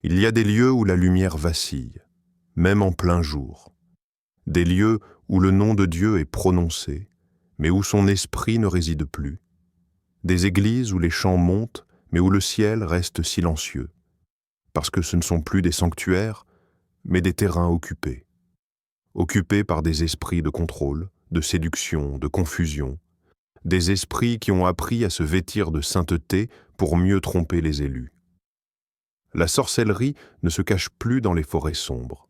Il y a des lieux où la lumière vacille, même en plein jour. Des lieux où le nom de Dieu est prononcé, mais où son esprit ne réside plus. Des églises où les chants montent, mais où le ciel reste silencieux. Parce que ce ne sont plus des sanctuaires, mais des terrains occupés. Occupés par des esprits de contrôle, de séduction, de confusion. Des esprits qui ont appris à se vêtir de sainteté pour mieux tromper les élus. La sorcellerie ne se cache plus dans les forêts sombres.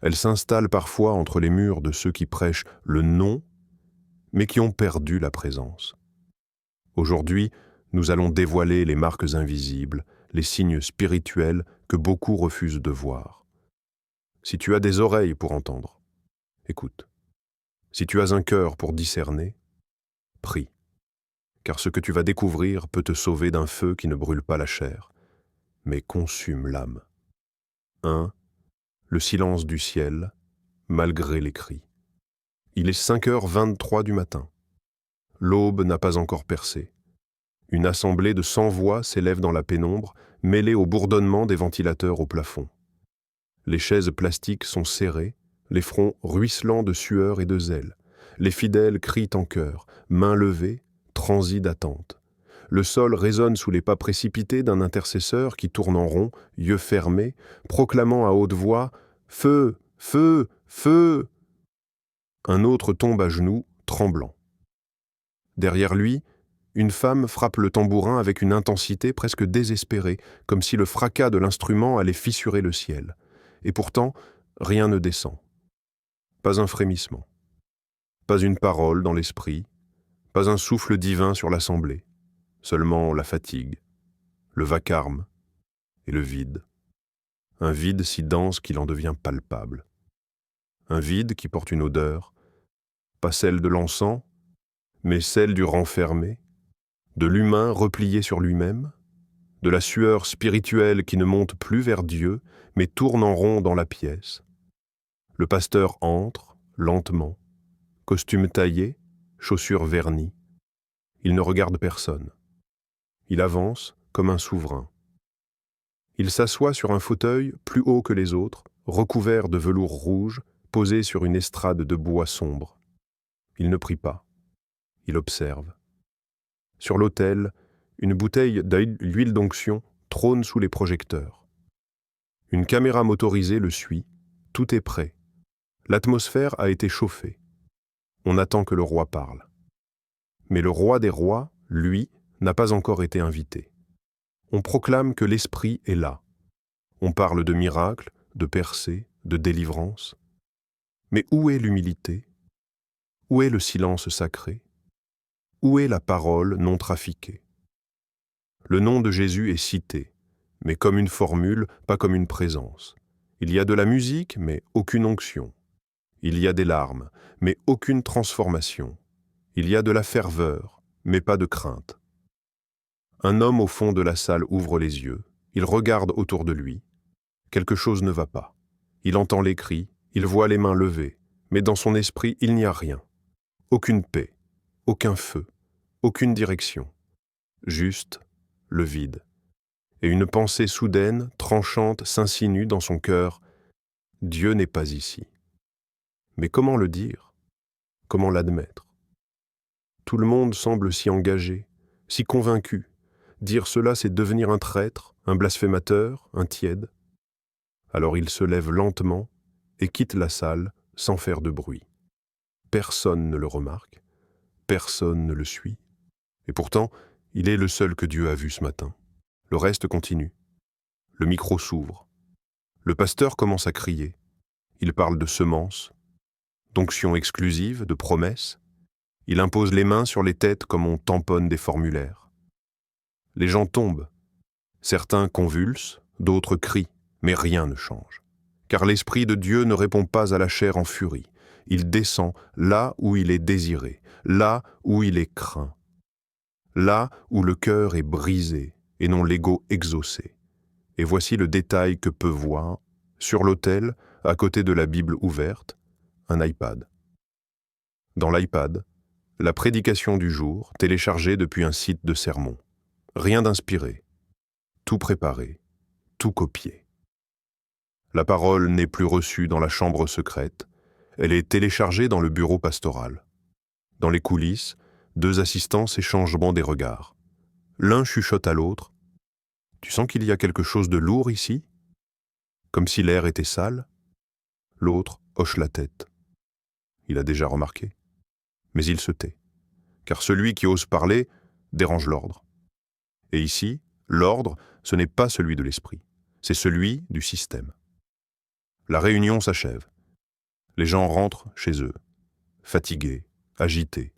Elle s'installe parfois entre les murs de ceux qui prêchent le nom, mais qui ont perdu la présence. Aujourd'hui, nous allons dévoiler les marques invisibles, les signes spirituels que beaucoup refusent de voir. Si tu as des oreilles pour entendre, écoute. Si tu as un cœur pour discerner, prie. Car ce que tu vas découvrir peut te sauver d'un feu qui ne brûle pas la chair, mais consume l'âme. 1. Le silence du ciel, malgré les cris. Il est 5h23 du matin. L'aube n'a pas encore percé. Une assemblée de 100 voix s'élève dans la pénombre, mêlée au bourdonnement des ventilateurs au plafond. Les chaises plastiques sont serrées, les fronts ruisselants de sueur et de zèle. Les fidèles crient en chœur, mains levées, transis d'attente. Le sol résonne sous les pas précipités d'un intercesseur qui tourne en rond, yeux fermés, proclamant à haute voix « Feu, feu, feu !» Un autre tombe à genoux, tremblant. Derrière lui, une femme frappe le tambourin avec une intensité presque désespérée, comme si le fracas de l'instrument allait fissurer le ciel. Et pourtant, rien ne descend. Pas un frémissement. Pas une parole dans l'esprit. Pas un souffle divin sur l'assemblée. Seulement la fatigue, le vacarme et le vide. Un vide si dense qu'il en devient palpable. Un vide qui porte une odeur, pas celle de l'encens, mais celle du renfermé, de l'humain replié sur lui-même, de la sueur spirituelle qui ne monte plus vers Dieu, mais tourne en rond dans la pièce. Le pasteur entre, lentement, costume taillé, chaussures vernies. Il ne regarde personne. Il avance comme un souverain. Il s'assoit sur un fauteuil plus haut que les autres, recouvert de velours rouge, posé sur une estrade de bois sombre. Il ne prie pas. Il observe. Sur l'autel, une bouteille d'huile d'onction trône sous les projecteurs. Une caméra motorisée le suit. Tout est prêt. L'atmosphère a été chauffée. On attend que le roi parle. Mais le roi des rois, lui, n'a pas encore été invité. On proclame que l'esprit est là. On parle de miracles, de percées, de délivrance. Mais où est l'humilité? Où est le silence sacré? Où est la parole non trafiquée? Le nom de Jésus est cité, mais comme une formule, pas comme une présence. Il y a de la musique, mais aucune onction. Il y a des larmes, mais aucune transformation. Il y a de la ferveur, mais pas de crainte. Un homme au fond de la salle ouvre les yeux. Il regarde autour de lui. Quelque chose ne va pas. Il entend les cris, il voit les mains levées, mais dans son esprit, il n'y a rien. Aucune paix, aucun feu, aucune direction. Juste le vide. Et une pensée soudaine, tranchante, s'insinue dans son cœur. Dieu n'est pas ici. Mais comment le dire? Comment l'admettre? Tout le monde semble si engagé, si convaincu. Dire cela, c'est devenir un traître, un blasphémateur, un tiède. Alors il se lève lentement et quitte la salle sans faire de bruit. Personne ne le remarque, personne ne le suit. Et pourtant, il est le seul que Dieu a vu ce matin. Le reste continue. Le micro s'ouvre. Le pasteur commence à crier. Il parle de semences, d'onction exclusive, de promesses. Il impose les mains sur les têtes comme on tamponne des formulaires. Les gens tombent. Certains convulsent, d'autres crient, mais rien ne change. Car l'Esprit de Dieu ne répond pas à la chair en furie. Il descend là où il est désiré, là où il est craint. Là où le cœur est brisé et non l'ego exaucé. Et voici le détail que peut voir, sur l'autel, à côté de la Bible ouverte, un iPad. Dans l'iPad, la prédication du jour, téléchargée depuis un site de sermon. Rien d'inspiré, tout préparé, tout copié. La parole n'est plus reçue dans la chambre secrète, elle est téléchargée dans le bureau pastoral. Dans les coulisses, 2 assistants s'échangent des regards. L'un chuchote à l'autre. « Tu sens qu'il y a quelque chose de lourd ici ?» Comme si l'air était sale. L'autre hoche la tête. Il a déjà remarqué. Mais il se tait, car celui qui ose parler dérange l'ordre. Et ici, l'ordre, ce n'est pas celui de l'esprit, c'est celui du système. La réunion s'achève. Les gens rentrent chez eux, fatigués, agités.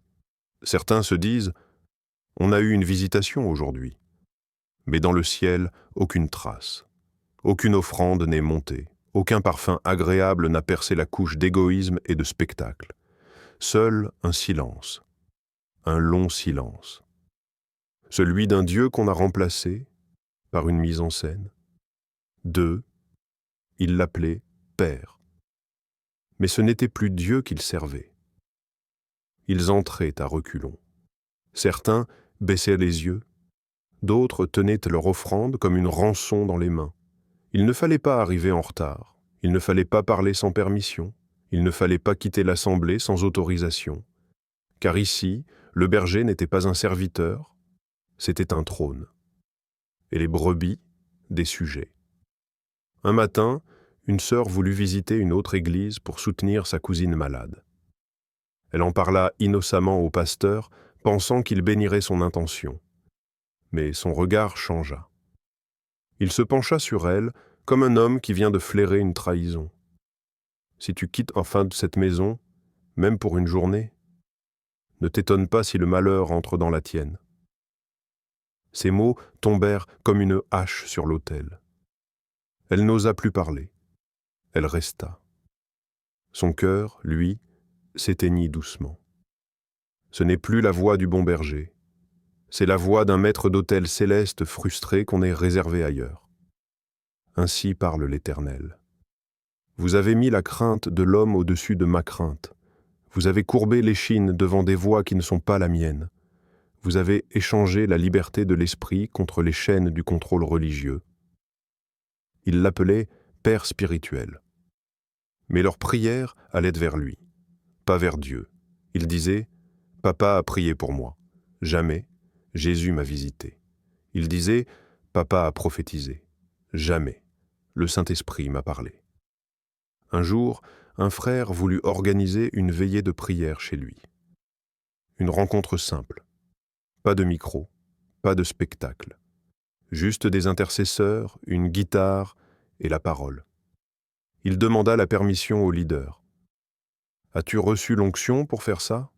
Certains se disent « On a eu une visitation aujourd'hui ». Mais dans le ciel, aucune trace. Aucune offrande n'est montée. Aucun parfum agréable n'a percé la couche d'égoïsme et de spectacle. Seul un silence. Un long silence. Celui d'un Dieu qu'on a remplacé par une mise en scène. 2, il l'appelait Père. Mais ce n'était plus Dieu qu'ils servaient. Ils entraient à reculons. Certains baissaient les yeux, d'autres tenaient leur offrande comme une rançon dans les mains. Il ne fallait pas arriver en retard, il ne fallait pas parler sans permission, il ne fallait pas quitter l'assemblée sans autorisation, car ici, le berger n'était pas un serviteur, c'était un trône. Et les brebis, des sujets. Un matin, une sœur voulut visiter une autre église pour soutenir sa cousine malade. Elle en parla innocemment au pasteur, pensant qu'il bénirait son intention. Mais son regard changea. Il se pencha sur elle comme un homme qui vient de flairer une trahison. « Si tu quittes enfin cette maison, même pour une journée, ne t'étonne pas si le malheur entre dans la tienne. » Ces mots tombèrent comme une hache sur l'autel. Elle n'osa plus parler. Elle resta. Son cœur, lui, s'éteignit doucement. Ce n'est plus la voix du bon berger. C'est la voix d'un maître d'autel céleste frustré qu'on est réservé ailleurs. Ainsi parle l'Éternel. Vous avez mis la crainte de l'homme au-dessus de ma crainte. Vous avez courbé l'échine devant des voies qui ne sont pas la mienne. Vous avez échangé la liberté de l'esprit contre les chaînes du contrôle religieux. Il l'appelait Père spirituel. Mais leur prière allait vers lui, pas vers Dieu. Il disait « Papa a prié pour moi. Jamais Jésus m'a visité. » Il disait « Papa a prophétisé. Jamais le Saint-Esprit m'a parlé. » Un jour, un frère voulut organiser une veillée de prière chez lui. Une rencontre simple. Pas de micro, pas de spectacle. Juste des intercesseurs, une guitare et la parole. Il demanda la permission au leader. « As-tu reçu l'onction pour faire ça ?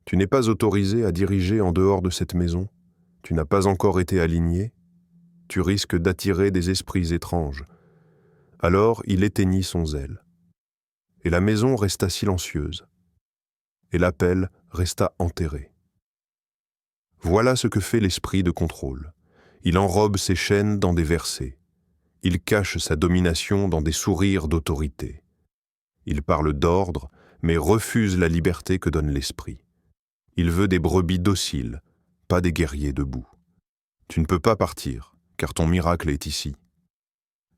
Tu n'es pas autorisé à diriger en dehors de cette maison. Tu n'as pas encore été aligné. Tu risques d'attirer des esprits étranges. » Alors il éteignit son zèle. Et la maison resta silencieuse. Et l'appel resta enterré. Voilà ce que fait l'esprit de contrôle. Il enrobe ses chaînes dans des versets. Il cache sa domination dans des sourires d'autorité. Il parle d'ordre, mais refuse la liberté que donne l'esprit. Il veut des brebis dociles, pas des guerriers debout. Tu ne peux pas partir, car ton miracle est ici.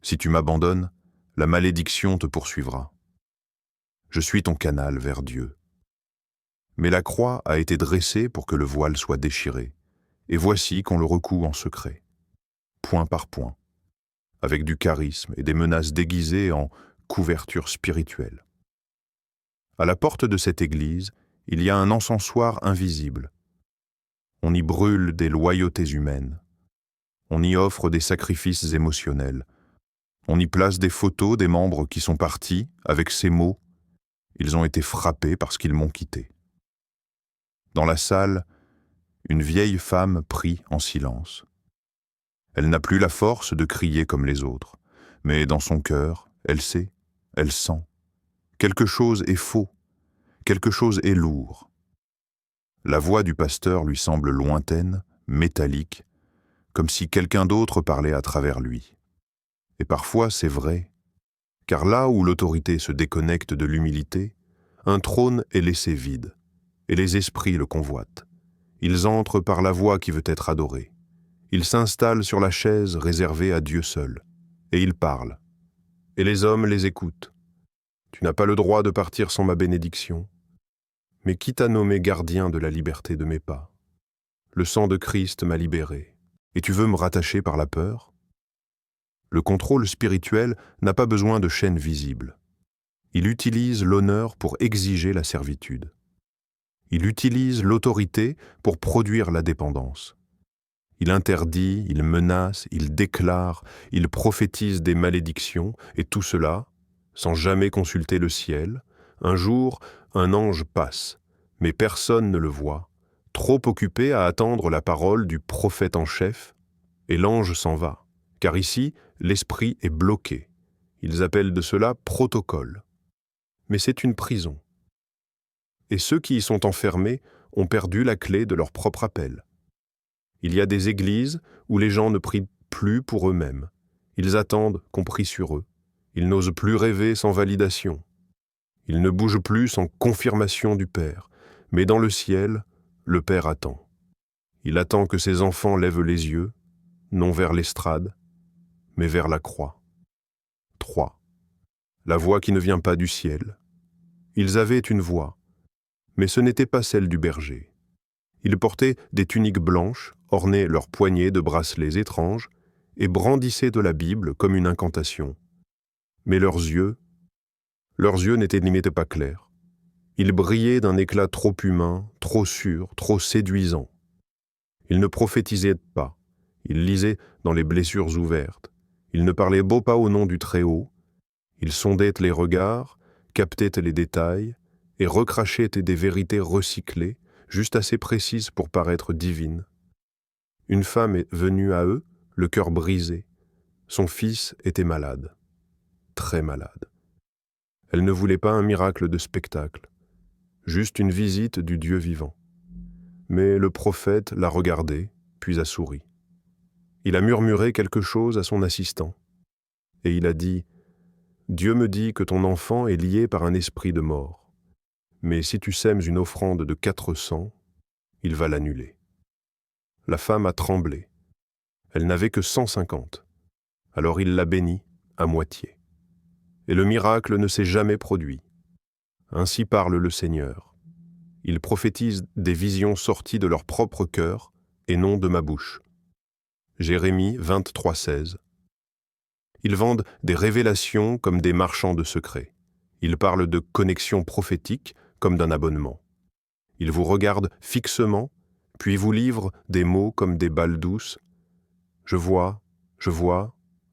Si tu m'abandonnes, la malédiction te poursuivra. Je suis ton canal vers Dieu. Mais la croix a été dressée pour que le voile soit déchiré, et voici qu'on le recoue en secret, point par point, avec du charisme et des menaces déguisées en couverture spirituelle. À la porte de cette église, il y a un encensoir invisible. On y brûle des loyautés humaines. On y offre des sacrifices émotionnels. On y place des photos des membres qui sont partis avec ces mots « Ils ont été frappés parce qu'ils m'ont quitté ». Dans la salle, une vieille femme prie en silence. Elle n'a plus la force de crier comme les autres, mais dans son cœur, elle sait, elle sent. Quelque chose est faux, quelque chose est lourd. La voix du pasteur lui semble lointaine, métallique, comme si quelqu'un d'autre parlait à travers lui. Et parfois c'est vrai, car là où l'autorité se déconnecte de l'humilité, un trône est laissé vide, et les esprits le convoitent. Ils entrent par la voix qui veut être adorée. Ils s'installent sur la chaise réservée à Dieu seul, et ils parlent. et les hommes les écoutent. Tu n'as pas le droit de partir sans ma bénédiction. Mais qui t'a nommé gardien de la liberté de mes pas? Le sang de Christ m'a libéré, et tu veux me rattacher par la peur? Le contrôle spirituel n'a pas besoin de chaînes visibles. Il utilise l'honneur pour exiger la servitude. Il utilise l'autorité pour produire la dépendance. Il interdit, il menace, il déclare, il prophétise des malédictions, et tout cela, sans jamais consulter le ciel. Un jour, un ange passe, mais personne ne le voit, trop occupé à attendre la parole du prophète en chef, et l'ange s'en va, car ici, l'esprit est bloqué. Ils appellent de cela protocole. Mais c'est une prison. Et ceux qui y sont enfermés ont perdu la clé de leur propre appel. Il y a des églises où les gens ne prient plus pour eux-mêmes. Ils attendent qu'on prie sur eux. Ils n'osent plus rêver sans validation. Ils ne bougent plus sans confirmation du Père. Mais dans le ciel, le Père attend. Il attend que ses enfants lèvent les yeux, non vers l'estrade, mais vers la croix. 3. La voix qui ne vient pas du ciel. Ils avaient une voix, mais ce n'était pas celle du berger. Ils portaient des tuniques blanches, ornaient leurs poignets de bracelets étranges, et brandissaient de la Bible comme une incantation. Mais leurs yeux n'étaient limite pas clairs. Ils brillaient d'un éclat trop humain, trop sûr, trop séduisant. Ils ne prophétisaient pas, ils lisaient dans les blessures ouvertes. Ils ne parlaient beau pas au nom du Très-Haut. Ils sondaient les regards, captaient les détails, et recrachaient des vérités recyclées, juste assez précises pour paraître divines. Une femme est venue à eux, le cœur brisé. Son fils était malade, très malade. Elle ne voulait pas un miracle de spectacle, juste une visite du Dieu vivant. Mais le prophète l'a regardé, puis a souri. Il a murmuré quelque chose à son assistant, et il a dit « Dieu me dit que ton enfant est lié par un esprit de mort. Mais si tu sèmes une offrande de 400, il va l'annuler. » La femme a tremblé. Elle n'avait que 150. Alors il l'a bénie à moitié. Et le miracle ne s'est jamais produit. Ainsi parle le Seigneur. Ils prophétisent des visions sorties de leur propre cœur et non de ma bouche. Jérémie 23:16. Ils vendent des révélations comme des marchands de secrets. Ils parlent de connexion prophétique comme d'un abonnement. Ils vous regardent fixement, puis vous livrent des mots comme des balles douces. Je vois,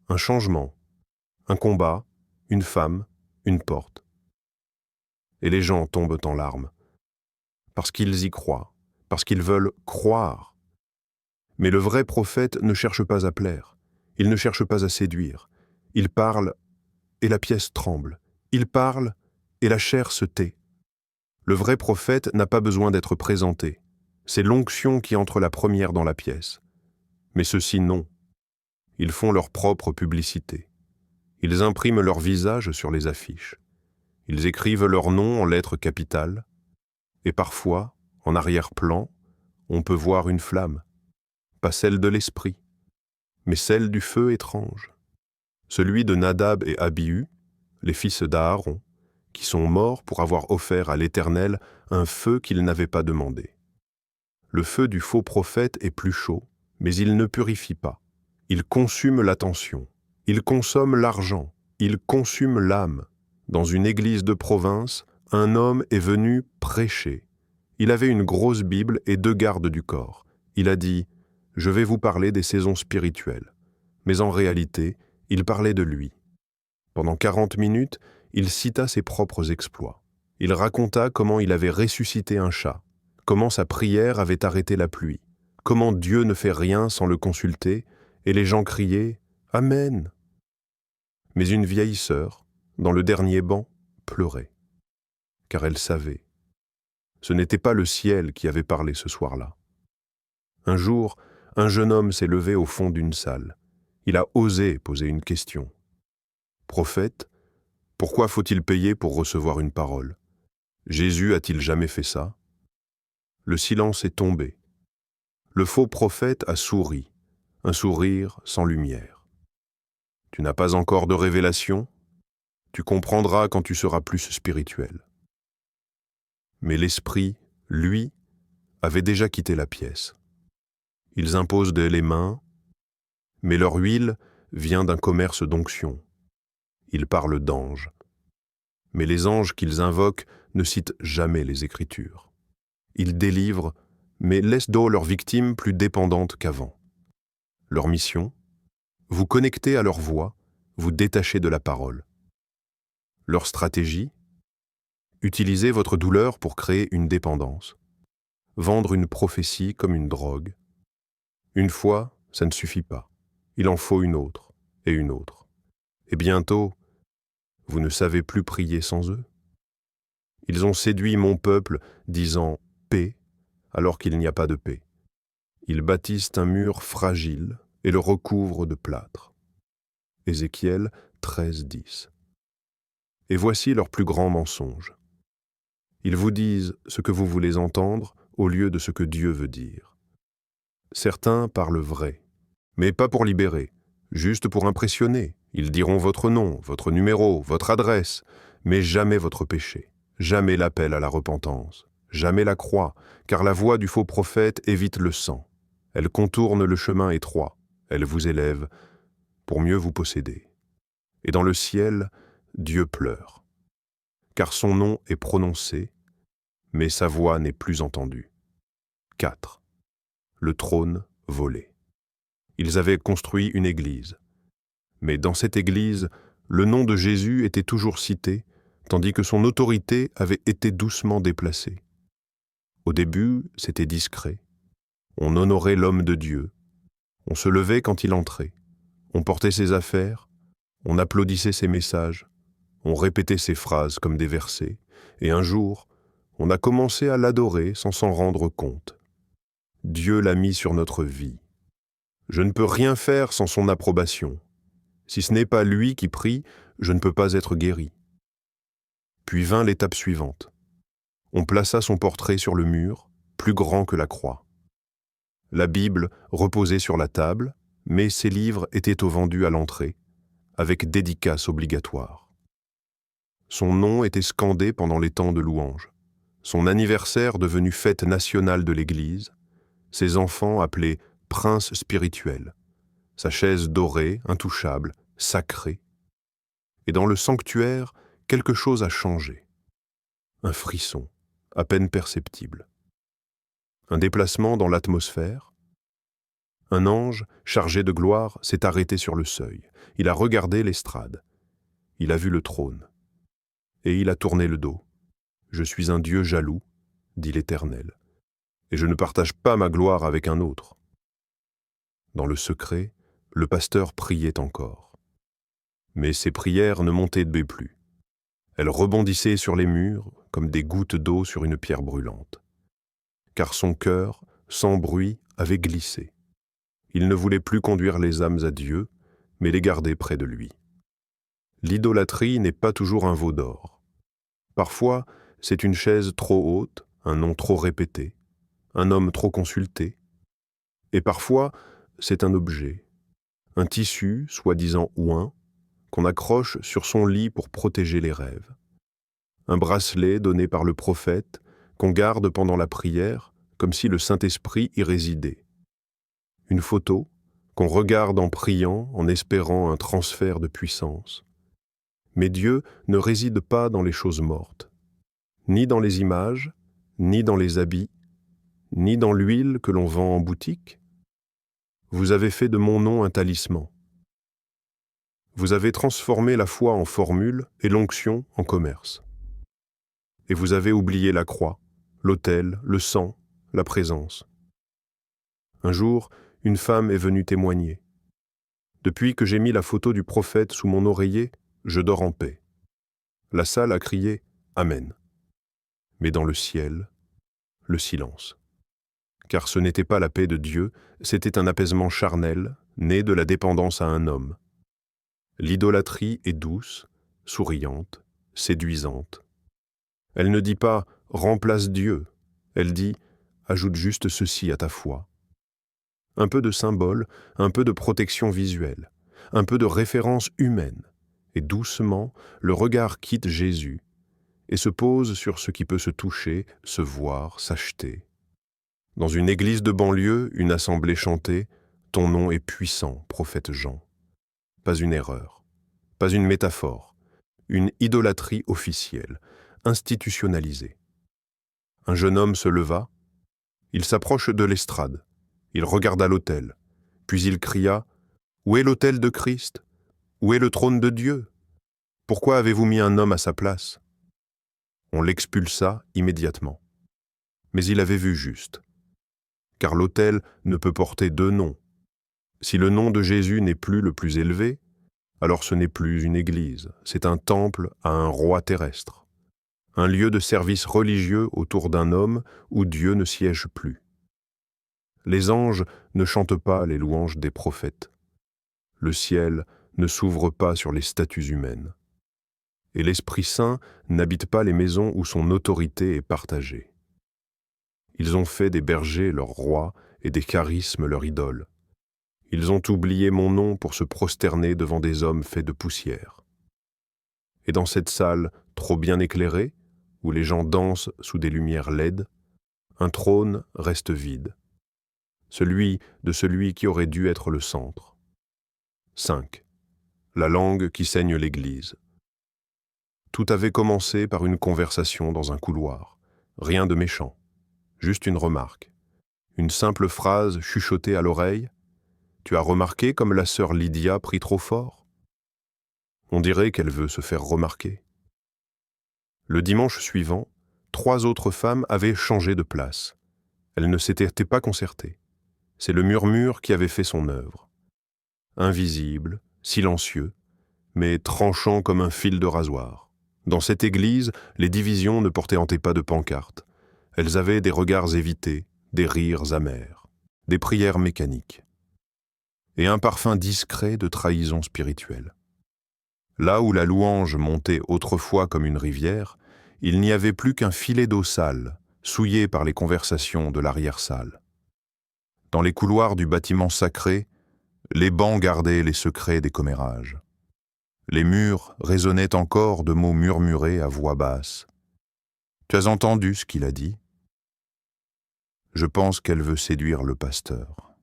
un changement, un combat, une femme, une porte. Et les gens tombent en larmes, parce qu'ils y croient, parce qu'ils veulent croire. Mais le vrai prophète ne cherche pas à plaire, il ne cherche pas à séduire. Il parle et la pièce tremble, il parle et la chair se tait. Le vrai prophète n'a pas besoin d'être présenté. C'est l'onction qui entre la première dans la pièce. Mais ceux-ci non. Ils font leur propre publicité. Ils impriment leur visage sur les affiches. Ils écrivent leur nom en lettres capitales. Et parfois, en arrière-plan, on peut voir une flamme. Pas celle de l'esprit, mais celle du feu étrange. Celui de Nadab et Abihu, les fils d'Aaron, qui sont morts pour avoir offert à l'Éternel un feu qu'ils n'avaient pas demandé. Le feu du faux prophète est plus chaud, mais il ne purifie pas. Il consume l'attention, il consomme l'argent, il consume l'âme. Dans une église de province, un homme est venu prêcher. Il avait une grosse Bible et 2 gardes du corps. Il a dit « Je vais vous parler des saisons spirituelles ». Mais en réalité, il parlait de lui. Pendant 40 minutes, il cita ses propres exploits. Il raconta comment il avait ressuscité un chat, comment sa prière avait arrêté la pluie, comment Dieu ne fait rien sans le consulter, et les gens criaient « Amen ». Mais une vieille sœur, dans le dernier banc, pleurait, car elle savait. Ce n'était pas le ciel qui avait parlé ce soir-là. Un jour, un jeune homme s'est levé au fond d'une salle. Il a osé poser une question. « Prophète, pourquoi faut-il payer pour recevoir une parole? Jésus a-t-il jamais fait ça ?» Le silence est tombé. Le faux prophète a souri, un sourire sans lumière. « Tu n'as pas encore de révélation? Tu comprendras quand tu seras plus spirituel. » Mais l'esprit, lui, avait déjà quitté la pièce. Ils imposent les mains, mais leur huile vient d'un commerce d'onction. Ils parlent d'anges. Mais les anges qu'ils invoquent ne citent jamais les Écritures. Ils délivrent, mais laissent leurs victimes plus dépendantes qu'avant. Leur mission ? Vous connecter à leur voix, vous détacher de la parole. Leur stratégie ? Utiliser votre douleur pour créer une dépendance. Vendre une prophétie comme une drogue. Une fois, ça ne suffit pas. Il en faut une autre, et une autre. Et bientôt, vous ne savez plus prier sans eux. Ils ont séduit mon peuple, disant « paix », alors qu'il n'y a pas de paix. Ils bâtissent un mur fragile et le recouvrent de plâtre. Ézéchiel 13:10. Et voici leur plus grand mensonge. Ils vous disent ce que vous voulez entendre au lieu de ce que Dieu veut dire. Certains parlent vrai, mais pas pour libérer, juste pour impressionner. Ils diront votre nom, votre numéro, votre adresse, mais jamais votre péché, jamais l'appel à la repentance, jamais la croix, car la voix du faux prophète évite le sang. Elle contourne le chemin étroit, elle vous élève pour mieux vous posséder. Et dans le ciel, Dieu pleure, car son nom est prononcé, mais sa voix n'est plus entendue. 4. Le trône volé. Ils avaient construit une église. Mais dans cette église, le nom de Jésus était toujours cité, tandis que son autorité avait été doucement déplacée. Au début, c'était discret. On honorait l'homme de Dieu. On se levait quand il entrait. On portait ses affaires. On applaudissait ses messages. On répétait ses phrases comme des versets. Et un jour, on a commencé à l'adorer sans s'en rendre compte. Dieu l'a mis sur notre vie. Je ne peux rien faire sans son approbation. Si ce n'est pas lui qui prie, je ne peux pas être guéri. Puis vint l'étape suivante. On plaça son portrait sur le mur, plus grand que la croix. La Bible reposait sur la table, mais ses livres étaient au vendu à l'entrée, avec dédicace obligatoire. Son nom était scandé pendant les temps de louange. Son anniversaire devenu fête nationale de l'Église, ses enfants appelés prince spirituel, sa chaise dorée, intouchable, sacrée. Et dans le sanctuaire, quelque chose a changé. Un frisson, à peine perceptible. Un déplacement dans l'atmosphère. Un ange, chargé de gloire, s'est arrêté sur le seuil. Il a regardé l'estrade. Il a vu le trône. Et il a tourné le dos. « Je suis un Dieu jaloux, dit l'Éternel, et je ne partage pas ma gloire avec un autre. » Dans le secret, le pasteur priait encore. Mais ses prières ne montaient plus. Elles rebondissaient sur les murs comme des gouttes d'eau sur une pierre brûlante. Car son cœur, sans bruit, avait glissé. Il ne voulait plus conduire les âmes à Dieu, mais les garder près de lui. L'idolâtrie n'est pas toujours un veau d'or. Parfois, c'est une chaise trop haute, un nom trop répété, un homme trop consulté. Et parfois, c'est un objet, un tissu, soi-disant oint, qu'on accroche sur son lit pour protéger les rêves. Un bracelet donné par le prophète qu'on garde pendant la prière, comme si le Saint-Esprit y résidait. Une photo qu'on regarde en priant, en espérant un transfert de puissance. Mais Dieu ne réside pas dans les choses mortes, ni dans les images, ni dans les habits, ni dans l'huile que l'on vend en boutique. Vous avez fait de mon nom un talisman. Vous avez transformé la foi en formule et l'onction en commerce. Et vous avez oublié la croix, l'autel, le sang, la présence. Un jour, une femme est venue témoigner. Depuis que j'ai mis la photo du prophète sous mon oreiller, je dors en paix. La salle a crié « Amen ». Mais dans le ciel, le silence. Car ce n'était pas la paix de Dieu, c'était un apaisement charnel, né de la dépendance à un homme. L'idolâtrie est douce, souriante, séduisante. Elle ne dit pas « remplace Dieu », elle dit « ajoute juste ceci à ta foi ». Un peu de symbole, un peu de protection visuelle, un peu de référence humaine, et doucement, le regard quitte Jésus et se pose sur ce qui peut se toucher, se voir, s'acheter. Dans une église de banlieue, une assemblée chantée, ton nom est puissant, prophète Jean. Pas une erreur, pas une métaphore, une idolâtrie officielle, institutionnalisée. Un jeune homme se leva, il s'approche de l'estrade, il regarda l'autel, puis il cria « Où est l'autel de Christ? Où est le trône de Dieu? Pourquoi avez-vous mis un homme à sa place ?» On l'expulsa immédiatement. Mais il avait vu juste. Car l'autel ne peut porter deux noms. Si le nom de Jésus n'est plus le plus élevé, alors ce n'est plus une église, c'est un temple à un roi terrestre. Un lieu de service religieux autour d'un homme où Dieu ne siège plus. Les anges ne chantent pas les louanges des prophètes. Le ciel ne s'ouvre pas sur les statues humaines. Et l'Esprit Saint n'habite pas les maisons où son autorité est partagée. Ils ont fait des bergers leurs rois et des charismes leur idole. Ils ont oublié mon nom pour se prosterner devant des hommes faits de poussière. Et dans cette salle trop bien éclairée, où les gens dansent sous des lumières laides, un trône reste vide, celui de celui qui aurait dû être le centre. 5. La langue qui saigne l'Église. Tout avait commencé par une conversation dans un couloir, rien de méchant, juste une remarque, une simple phrase chuchotée à l'oreille. Tu as remarqué comme la sœur Lydia prie trop fort? On dirait qu'elle veut se faire remarquer. Le dimanche suivant, 3 autres femmes avaient changé de place. Elles ne s'étaient pas concertées. C'est le murmure qui avait fait son œuvre. Invisible, silencieux, mais tranchant comme un fil de rasoir. Dans cette église, les divisions ne portaient pas de pancartes. Elles avaient des regards évités, des rires amers, des prières mécaniques. Et un parfum discret de trahison spirituelle. Là où la louange montait autrefois comme une rivière, il n'y avait plus qu'un filet d'eau sale, souillé par les conversations de l'arrière-salle. Dans les couloirs du bâtiment sacré, les bancs gardaient les secrets des commérages. Les murs résonnaient encore de mots murmurés à voix basse. « Tu as entendu ce qu'il a dit ? Je pense qu'elle veut séduire le pasteur.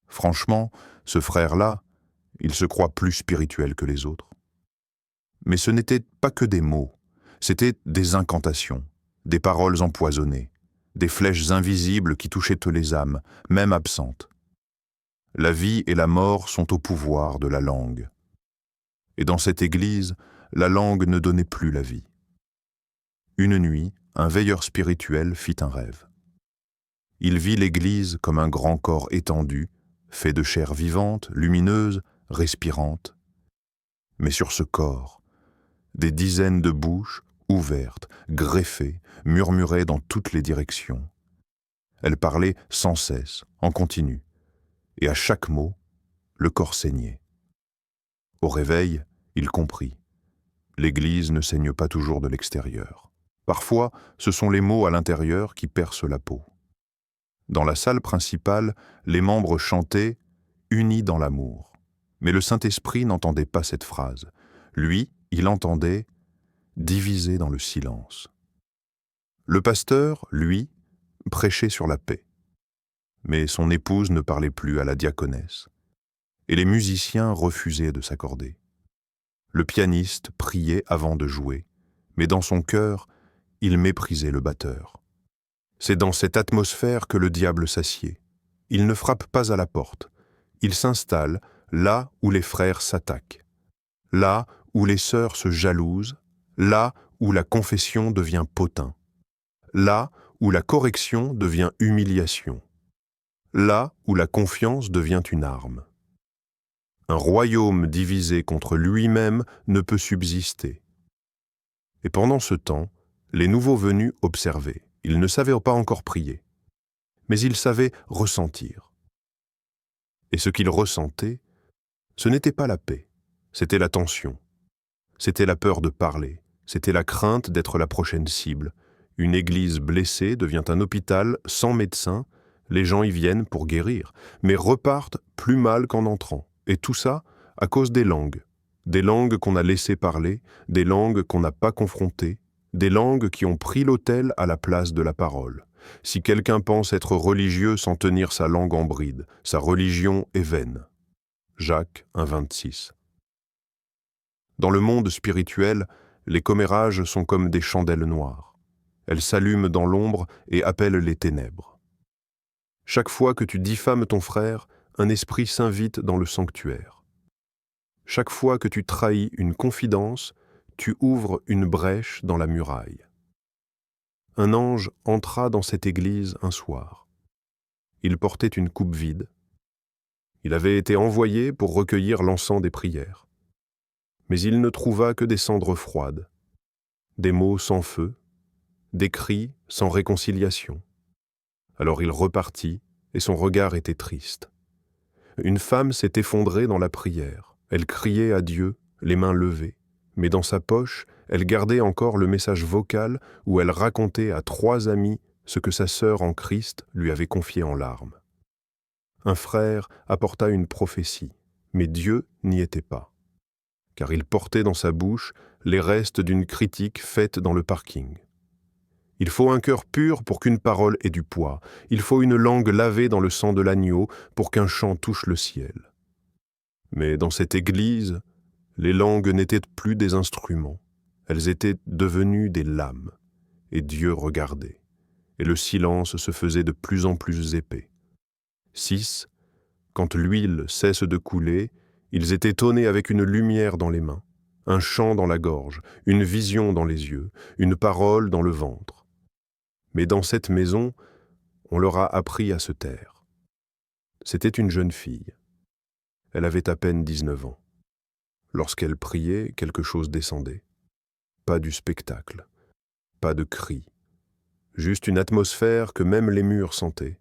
Franchement, ce frère-là, il se croit plus spirituel que les autres. » Mais ce n'étaient pas que des mots, c'étaient des incantations, des paroles empoisonnées, des flèches invisibles qui touchaient les âmes, même absentes. La vie et la mort sont au pouvoir de la langue. Et dans cette église, la langue ne donnait plus la vie. Une nuit, un veilleur spirituel fit un rêve. Il vit l'église comme un grand corps étendu, fait de chair vivante, lumineuse, respirante. Mais sur ce corps, des dizaines de bouches, ouvertes, greffées, murmuraient dans toutes les directions. Elles parlaient sans cesse, en continu, et à chaque mot, le corps saignait. Au réveil, il comprit. L'Église ne saigne pas toujours de l'extérieur. Parfois, ce sont les mots à l'intérieur qui percent la peau. Dans la salle principale, les membres chantaient « unis dans l'amour ». Mais le Saint-Esprit n'entendait pas cette phrase. Lui, il entendait « divisé dans le silence ». Le pasteur, lui, prêchait sur la paix. Mais son épouse ne parlait plus à la diaconesse. Et les musiciens refusaient de s'accorder. Le pianiste priait avant de jouer, mais dans son cœur, il méprisait le batteur. C'est dans cette atmosphère que le diable s'assied. Il ne frappe pas à la porte. Il s'installe là où les frères s'attaquent, là où les sœurs se jalousent, là où la confession devient potin, là où la correction devient humiliation, là où la confiance devient une arme. Un royaume divisé contre lui-même ne peut subsister. Et pendant ce temps, les nouveaux venus observaient. Ils ne savaient pas encore prier, mais ils savaient ressentir. Et ce qu'ils ressentaient, ce n'était pas la paix, c'était la tension. C'était la peur de parler, c'était la crainte d'être la prochaine cible. Une église blessée devient un hôpital sans médecin, les gens y viennent pour guérir, mais repartent plus mal qu'en entrant. Et tout ça à cause des langues, des langues qu'on a laissé parler, des langues qu'on n'a pas confrontées, des langues qui ont pris l'autel à la place de la parole. Si quelqu'un pense être religieux sans tenir sa langue en bride, sa religion est vaine. Jacques 1,26. Dans le monde spirituel, les commérages sont comme des chandelles noires. Elles s'allument dans l'ombre et appellent les ténèbres. Chaque fois que tu diffames ton frère, un esprit s'invite dans le sanctuaire. Chaque fois que tu trahis une confidence, tu ouvres une brèche dans la muraille. Un ange entra dans cette église un soir. Il portait une coupe vide. Il avait été envoyé pour recueillir l'encens des prières. Mais il ne trouva que des cendres froides, des mots sans feu, des cris sans réconciliation. Alors il repartit, et son regard était triste. Une femme s'est effondrée dans la prière. Elle criait à Dieu, les mains levées, mais dans sa poche, elle gardait encore le message vocal où elle racontait à 3 amis ce que sa sœur en Christ lui avait confié en larmes. Un frère apporta une prophétie, mais Dieu n'y était pas, car il portait dans sa bouche les restes d'une critique faite dans le parking. Il faut un cœur pur pour qu'une parole ait du poids. Il faut une langue lavée dans le sang de l'agneau pour qu'un chant touche le ciel. Mais dans cette église, les langues n'étaient plus des instruments. Elles étaient devenues des lames. Et Dieu regardait. Et le silence se faisait de plus en plus épais. 6. Quand l'huile cesse de couler, ils étaient tonnés avec une lumière dans les mains, un chant dans la gorge, une vision dans les yeux, une parole dans le ventre. Mais dans cette maison, on leur a appris à se taire. C'était une jeune fille. Elle avait à peine 19 ans. Lorsqu'elle priait, quelque chose descendait. Pas du spectacle, pas de cris, juste une atmosphère que même les murs sentaient.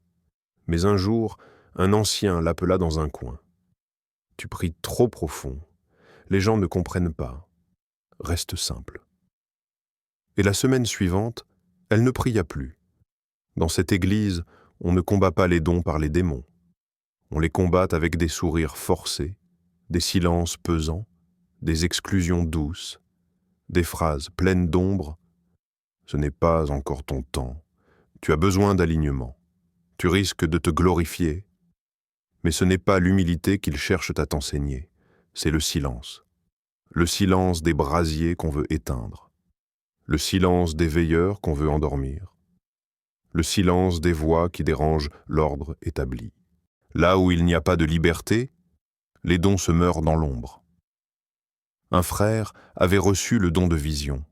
Mais un jour, un ancien l'appela dans un coin. « Tu pries trop profond. Les gens ne comprennent pas. Reste simple. » Et la semaine suivante, elle ne pria plus. Dans cette église, on ne combat pas les dons par les démons. On les combat avec des sourires forcés, des silences pesants, des exclusions douces, des phrases pleines d'ombre. Ce n'est pas encore ton temps. Tu as besoin d'alignement. Tu risques de te glorifier. Mais ce n'est pas l'humilité qu'ils cherchent à t'enseigner, c'est le silence. Le silence des brasiers qu'on veut éteindre. Le silence des veilleurs qu'on veut endormir. Le silence des voix qui dérangent l'ordre établi. Là où il n'y a pas de liberté, les dons se meurent dans l'ombre. Un frère avait reçu le don de vision.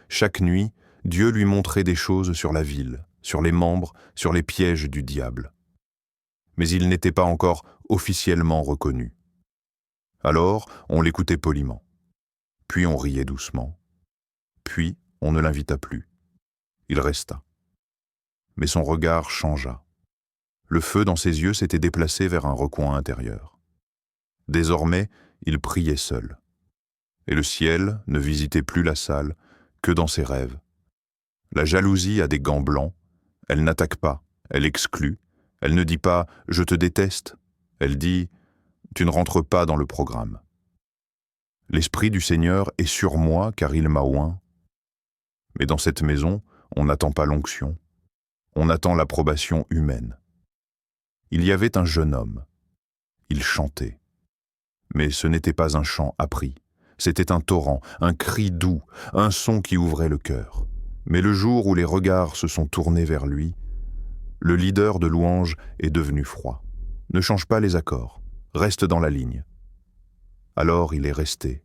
Chaque nuit, Dieu lui montrait des choses sur la ville, sur les membres, sur les pièges du diable. Mais il n'était pas encore officiellement reconnu. Alors, on l'écoutait poliment. Puis on riait doucement. Puis, on ne l'invita plus. Il resta. Mais son regard changea. Le feu dans ses yeux s'était déplacé vers un recoin intérieur. Désormais, il priait seul. Et le ciel ne visitait plus la salle que dans ses rêves. La jalousie a des gants blancs. Elle n'attaque pas, elle exclut. Elle ne dit pas « je te déteste ». Elle dit « tu ne rentres pas dans le programme ». L'Esprit du Seigneur est sur moi car il m'a oint. Mais dans cette maison, on n'attend pas l'onction. On attend l'approbation humaine. Il y avait un jeune homme. Il chantait. Mais ce n'était pas un chant appris. C'était un torrent, un cri doux, un son qui ouvrait le cœur. Mais le jour où les regards se sont tournés vers lui, le leader de louange est devenu froid. Ne change pas les accords, reste dans la ligne. Alors il est resté.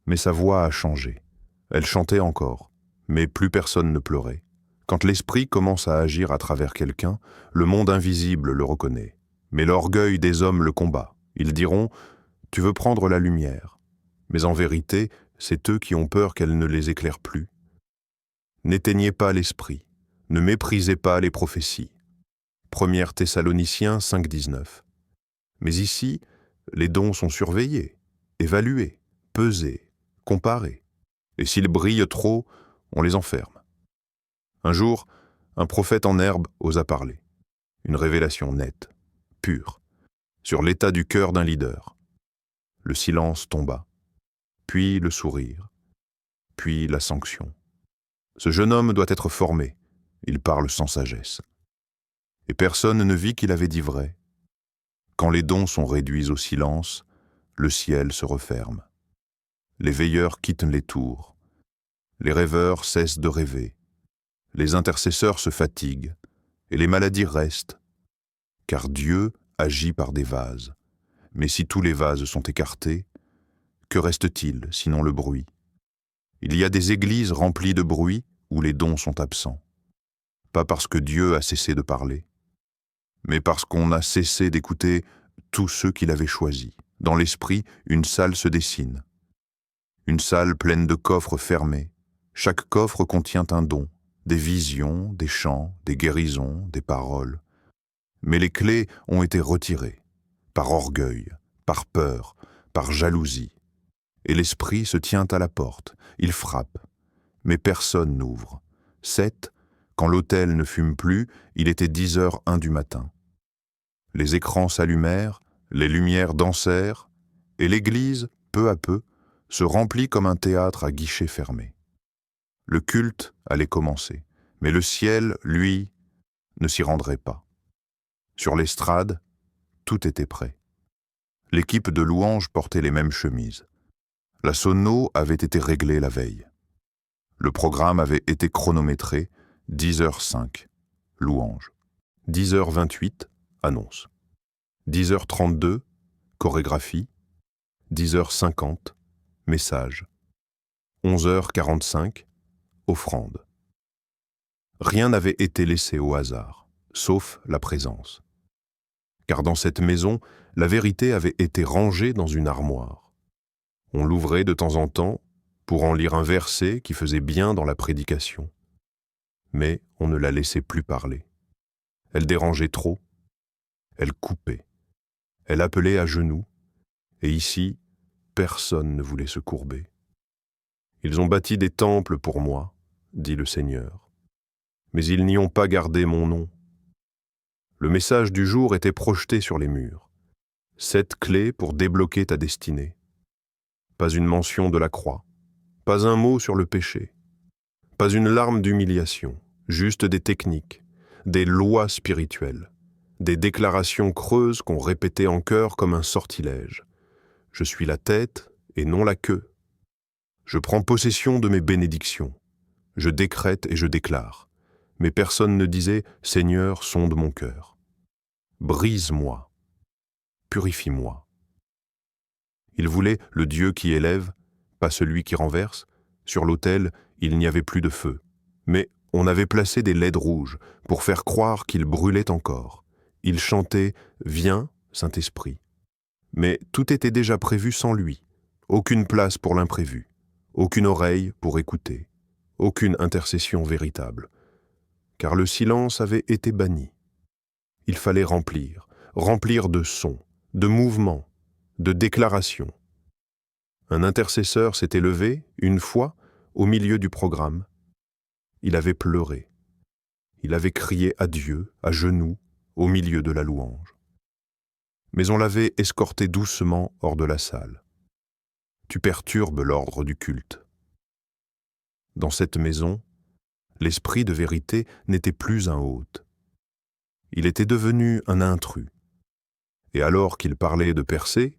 Mais sa voix a changé. Elle chantait encore, mais plus personne ne pleurait. Quand l'esprit commence à agir à travers quelqu'un, le monde invisible le reconnaît. Mais l'orgueil des hommes le combat. Ils diront « tu veux prendre la lumière ». Mais en vérité, c'est eux qui ont peur qu'elle ne les éclaire plus. N'éteignez pas l'esprit, ne méprisez pas les prophéties. 1 Thessaloniciens 5,19. Mais ici, les dons sont surveillés, évalués, pesés, comparés. Et s'ils brillent trop, on les enferme. Un jour, un prophète en herbe osa parler. Une révélation nette, pure, sur l'état du cœur d'un leader. Le silence tomba. puis le sourire, puis la sanction. Ce jeune homme doit être formé, il parle sans sagesse. Et personne ne vit qu'il avait dit vrai. Quand les dons sont réduits au silence, le ciel se referme. Les veilleurs quittent les tours. Les rêveurs cessent de rêver. Les intercesseurs se fatiguent, et les maladies restent, car Dieu agit par des vases. Mais si tous les vases sont écartés, que reste-t-il sinon le bruit? Il y a des églises remplies de bruit où les dons sont absents. Pas parce que Dieu a cessé de parler, mais parce qu'on a cessé d'écouter tous ceux qu'il avait choisis. Dans l'esprit, une salle se dessine. Une salle pleine de coffres fermés. Chaque coffre contient un don, des visions, des chants, des guérisons, des paroles. Mais les clés ont été retirées, par orgueil, par peur, par jalousie. Et l'esprit se tient à la porte, il frappe, mais personne n'ouvre. 7, quand l'autel ne fume plus, il était 10h01 du matin. Les écrans s'allumèrent, les lumières dansèrent, et l'église, peu à peu, se remplit comme un théâtre à guichet fermé. Le culte allait commencer, mais le ciel, lui, ne s'y rendrait pas. Sur l'estrade, tout était prêt. L'équipe de louanges portait les mêmes chemises. La sono avait été réglée la veille. Le programme avait été chronométré, 10h05, louange. 10h28, annonce. 10h32, chorégraphie. 10h50, message. 11h45, offrande. Rien n'avait été laissé au hasard, sauf la présence. Car dans cette maison, la vérité avait été rangée dans une armoire. On l'ouvrait de temps en temps pour en lire un verset qui faisait bien dans la prédication. Mais on ne la laissait plus parler. Elle dérangeait trop. Elle coupait. Elle appelait à genoux. Et ici, personne ne voulait se courber. Ils ont bâti des temples pour moi, dit le Seigneur. Mais ils n'y ont pas gardé mon nom. Le message du jour était projeté sur les murs. 7 clés pour débloquer ta destinée. Pas une mention de la croix. Pas un mot sur le péché. Pas une larme d'humiliation. Juste des techniques, des lois spirituelles, des déclarations creuses qu'on répétait en chœur comme un sortilège. Je suis la tête et non la queue. Je prends possession de mes bénédictions. Je décrète et je déclare. Mais personne ne disait « Seigneur, sonde mon cœur ». Brise-moi, purifie-moi. Il voulait le Dieu qui élève, pas celui qui renverse. Sur l'autel, il n'y avait plus de feu. Mais on avait placé des LED rouges pour faire croire qu'il brûlait encore. Il chantait « Viens, Saint-Esprit ». Mais tout était déjà prévu sans lui. Aucune place pour l'imprévu. Aucune oreille pour écouter. Aucune intercession véritable. Car le silence avait été banni. Il fallait remplir de sons, de mouvements, de déclarations. Un intercesseur s'était levé, une fois, au milieu du programme. Il avait pleuré. Il avait crié à Dieu, à genoux, au milieu de la louange. Mais on l'avait escorté doucement hors de la salle. Tu perturbes l'ordre du culte. Dans cette maison, l'esprit de vérité n'était plus un hôte. Il était devenu un intrus. Et alors qu'il parlait de percer,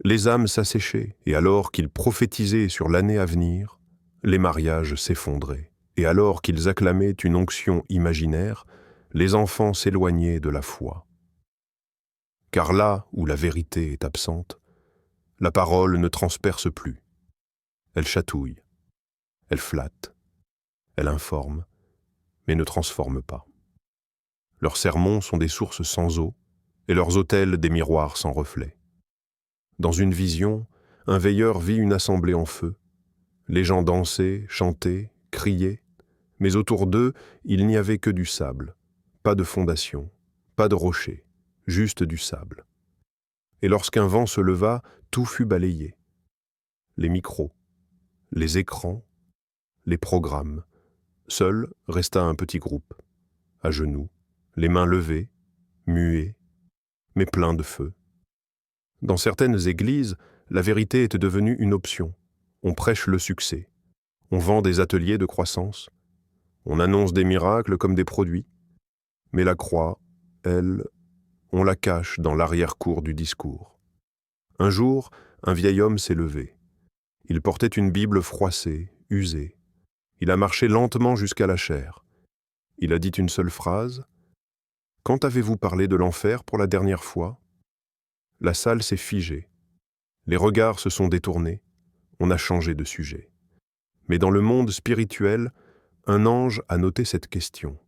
les âmes s'asséchaient, et alors qu'il prophétisait sur l'année à venir, les mariages s'effondraient. Et alors qu'ils acclamaient une onction imaginaire, les enfants s'éloignaient de la foi. Car là où la vérité est absente, la parole ne transperce plus. Elle chatouille, elle flatte, elle informe, mais ne transforme pas. Leurs sermons sont des sources sans eau, et leurs autels des miroirs sans reflet. Dans une vision, un veilleur vit une assemblée en feu. Les gens dansaient, chantaient, criaient, mais autour d'eux, il n'y avait que du sable, pas de fondation, pas de rocher, juste du sable. Et lorsqu'un vent se leva, tout fut balayé. Les micros, les écrans, les programmes. Seul resta un petit groupe, à genoux, les mains levées, muets, mais pleins de feu. Dans certaines églises, la vérité était devenue une option. On prêche le succès. On vend des ateliers de croissance. On annonce des miracles comme des produits. Mais la croix, elle, on la cache dans l'arrière-cour du discours. Un jour, un vieil homme s'est levé. Il portait une Bible froissée, usée. Il a marché lentement jusqu'à la chaire. Il a dit une seule phrase. « Quand avez-vous parlé de l'enfer pour la dernière fois ?» La salle s'est figée. Les regards se sont détournés. On a changé de sujet. Mais dans le monde spirituel, un ange a noté cette question.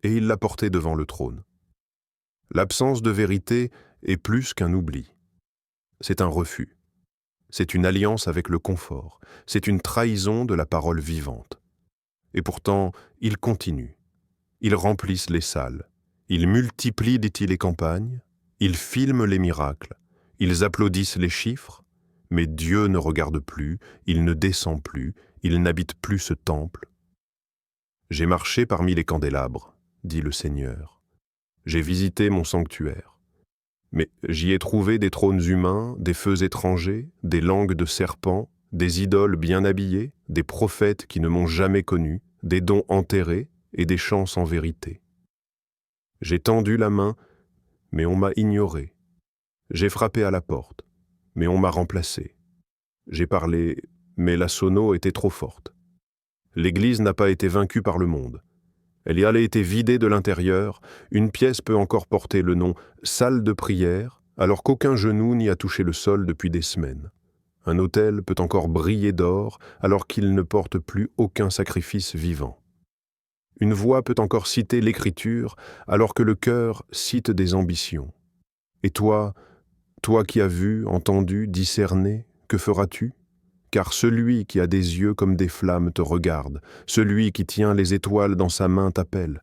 Et il l'a portée devant le trône. L'absence de vérité est plus qu'un oubli. C'est un refus. C'est une alliance avec le confort. C'est une trahison de la parole vivante. Et pourtant, ils continuent. Ils remplissent les salles. Ils multiplient, dit-il, les campagnes. Ils filment les miracles. Ils applaudissent les chiffres. Mais Dieu ne regarde plus, il ne descend plus, il n'habite plus ce temple. J'ai marché parmi les candélabres, dit le Seigneur. J'ai visité mon sanctuaire. Mais j'y ai trouvé des trônes humains, des feux étrangers, des langues de serpents, des idoles bien habillées, des prophètes qui ne m'ont jamais connu, des dons enterrés et des chants sans vérité. J'ai tendu la main, mais on m'a ignoré. J'ai frappé à la porte, mais on m'a remplacé. J'ai parlé, mais la sono était trop forte. L'Église n'a pas été vaincue par le monde. Elle y a été vidée de l'intérieur. Une pièce peut encore porter le nom « salle de prière », alors qu'aucun genou n'y a touché le sol depuis des semaines. Un autel peut encore briller d'or, alors qu'il ne porte plus aucun sacrifice vivant. Une voix peut encore citer l'Écriture, alors que le cœur cite des ambitions. Et toi qui as vu, entendu, discerné, que feras-tu ? Car celui qui a des yeux comme des flammes te regarde, celui qui tient les étoiles dans sa main t'appelle.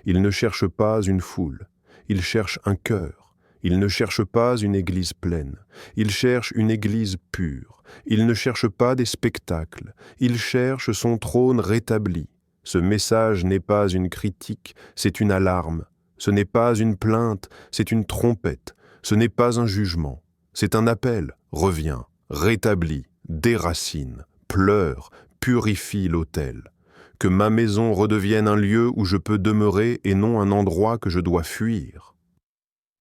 Il ne cherche pas une foule, il cherche un cœur. Il ne cherche pas une église pleine, il cherche une église pure. Il ne cherche pas des spectacles, il cherche son trône rétabli. Ce message n'est pas une critique, c'est une alarme. Ce n'est pas une plainte, c'est une trompette. Ce n'est pas un jugement, c'est un appel. Reviens, rétablis, déracine, pleure, purifie l'autel. Que ma maison redevienne un lieu où je peux demeurer et non un endroit que je dois fuir.